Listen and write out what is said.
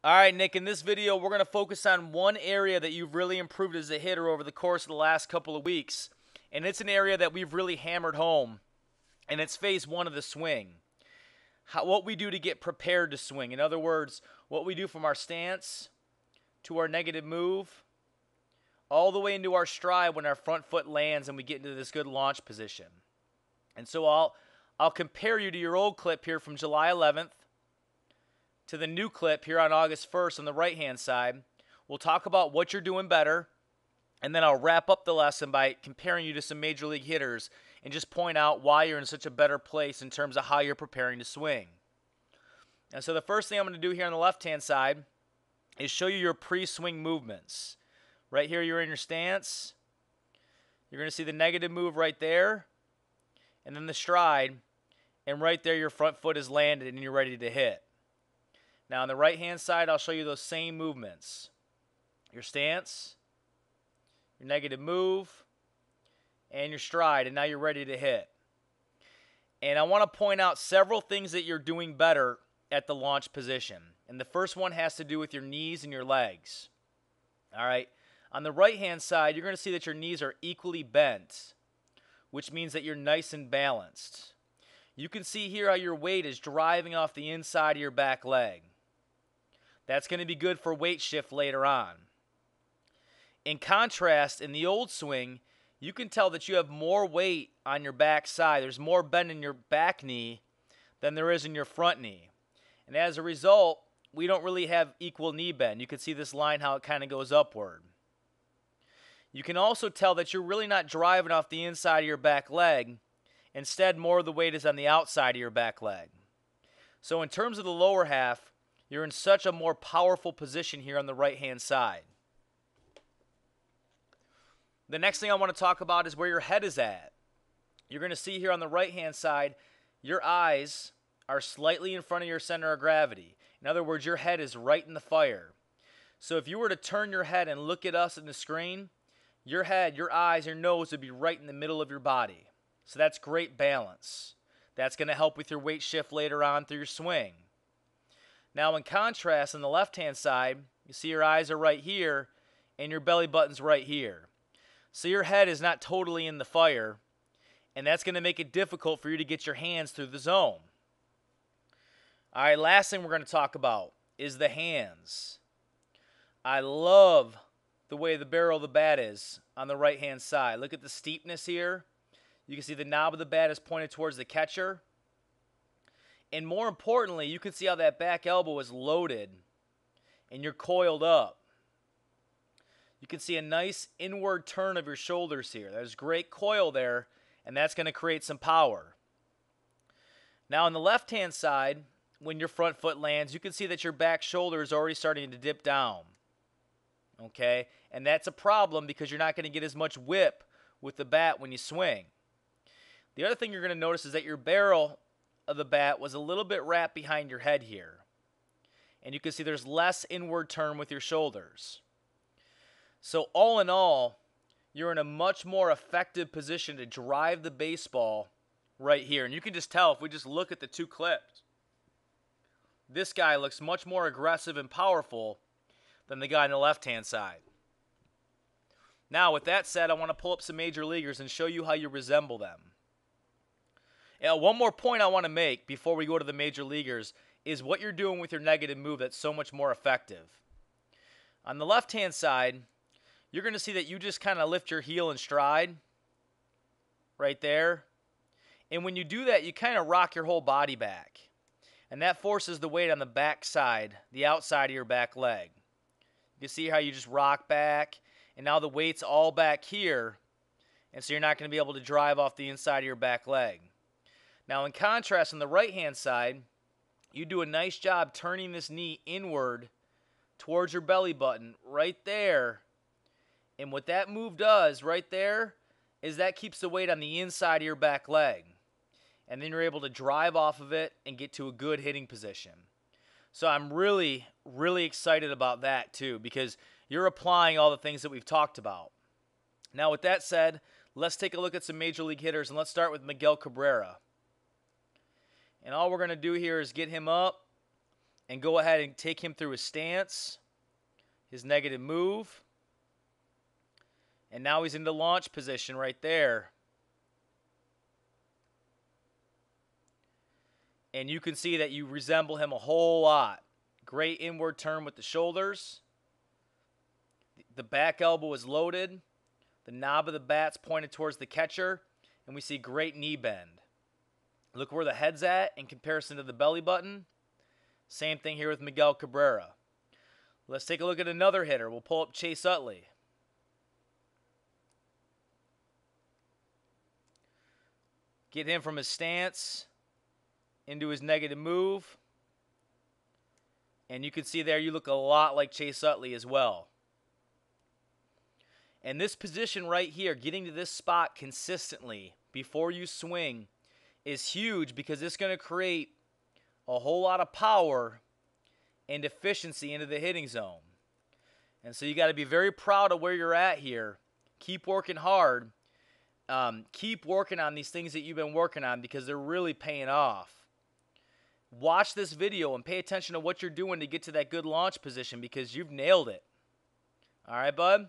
All right, Nick, in this video, we're going to focus on one area that you've really improved as a hitter over the course of the last couple of weeks. And it's an area that we've really hammered home, and it's phase one of the swing. What we do to get prepared to swing. In other words, what we do from our stance to our negative move, all the way into our stride when our front foot lands and we get into this good launch position. And so I'll compare you to your old clip here from July 11th. To the new clip here on August 1st on the right-hand side. We'll talk about what you're doing better, and then I'll wrap up the lesson by comparing you to some major league hitters and just point out why you're in such a better place in terms of how you're preparing to swing. And so the first thing I'm going to do here on the left-hand side is show you your pre-swing movements. Right here, you're in your stance. You're going to see the negative move right there, and then the stride, and right there your front foot is landed and you're ready to hit. Now on the right-hand side, I'll show you those same movements. Your stance, your negative move, and your stride, and now you're ready to hit. And I want to point out several things that you're doing better at the launch position. And the first one has to do with your knees and your legs. All right. On the right-hand side, you're going to see that your knees are equally bent, which means that you're nice and balanced. You can see here how your weight is driving off the inside of your back leg. That's going to be good for weight shift later on. In contrast, in the old swing, you can tell that you have more weight on your back side. There's more bend in your back knee than there is in your front knee. And as a result, we don't really have equal knee bend. You can see this line, how it kind of goes upward. You can also tell that you're really not driving off the inside of your back leg. Instead, more of the weight is on the outside of your back leg. So in terms of the lower half, you're in such a more powerful position here on the right-hand side. The next thing I want to talk about is where your head is at. You're going to see here on the right-hand side, your eyes are slightly in front of your center of gravity. In other words, your head is right in the fire. So if you were to turn your head and look at us in the screen, your head, your eyes, your nose would be right in the middle of your body. So that's great balance. That's going to help with your weight shift later on through your swing. Now, in contrast, on the left-hand side, you see your eyes are right here, and your belly button's right here. So your head is not totally in the fire, and that's going to make it difficult for you to get your hands through the zone. All right, last thing we're going to talk about is the hands. I love the way the barrel of the bat is on the right-hand side. Look at the steepness here. You can see the knob of the bat is pointed towards the catcher. And more importantly, you can see how that back elbow is loaded and you're coiled up. You can see a nice inward turn of your shoulders here. There's great coil there, and that's going to create some power. Now on the left-hand side, when your front foot lands, you can see that your back shoulder is already starting to dip down. Okay? And that's a problem because you're not going to get as much whip with the bat when you swing. The other thing you're going to notice is that your barrel of the bat was a little bit wrapped behind your head here. And you can see there's less inward turn with your shoulders. So all in all, you're in a much more effective position to drive the baseball right here. And you can just tell if we just look at the two clips. This guy looks much more aggressive and powerful than the guy on the left-hand side. Now, with that said, I want to pull up some major leaguers and show you how you resemble them. Now, one more point I want to make before we go to the major leaguers is what you're doing with your negative move that's so much more effective. On the left-hand side, you're going to see that you just kind of lift your heel and stride right there. And when you do that, you kind of rock your whole body back. And that forces the weight on the back side, the outside of your back leg. You see how you just rock back, and now the weight's all back here, and so you're not going to be able to drive off the inside of your back leg. Now, in contrast, on the right-hand side, you do a nice job turning this knee inward towards your belly button right there. And what that move does right there is that keeps the weight on the inside of your back leg. And then you're able to drive off of it and get to a good hitting position. So I'm really, really excited about that too, because you're applying all the things that we've talked about. Now, with that said, let's take a look at some major league hitters, and let's start with Miguel Cabrera. And all we're going to do here is get him up and go ahead and take him through his stance, his negative move. And now he's in the launch position right there. And you can see that you resemble him a whole lot. Great inward turn with the shoulders. The back elbow is loaded. The knob of the bat's pointed towards the catcher. And we see great knee bend. Look where the head's at in comparison to the belly button. Same thing here with Miguel Cabrera. Let's take a look at another hitter. We'll pull up Chase Utley. Get him from his stance into his negative move. And you can see there you look a lot like Chase Utley as well. And this position right here, getting to this spot consistently before you swing, is huge because it's going to create a whole lot of power and efficiency into the hitting zone. And so you got to be very proud of where you're at here. Keep working hard. Keep working on these things that you've been working on because they're really paying off. Watch this video and pay attention to what you're doing to get to that good launch position because you've nailed it. All right, bud?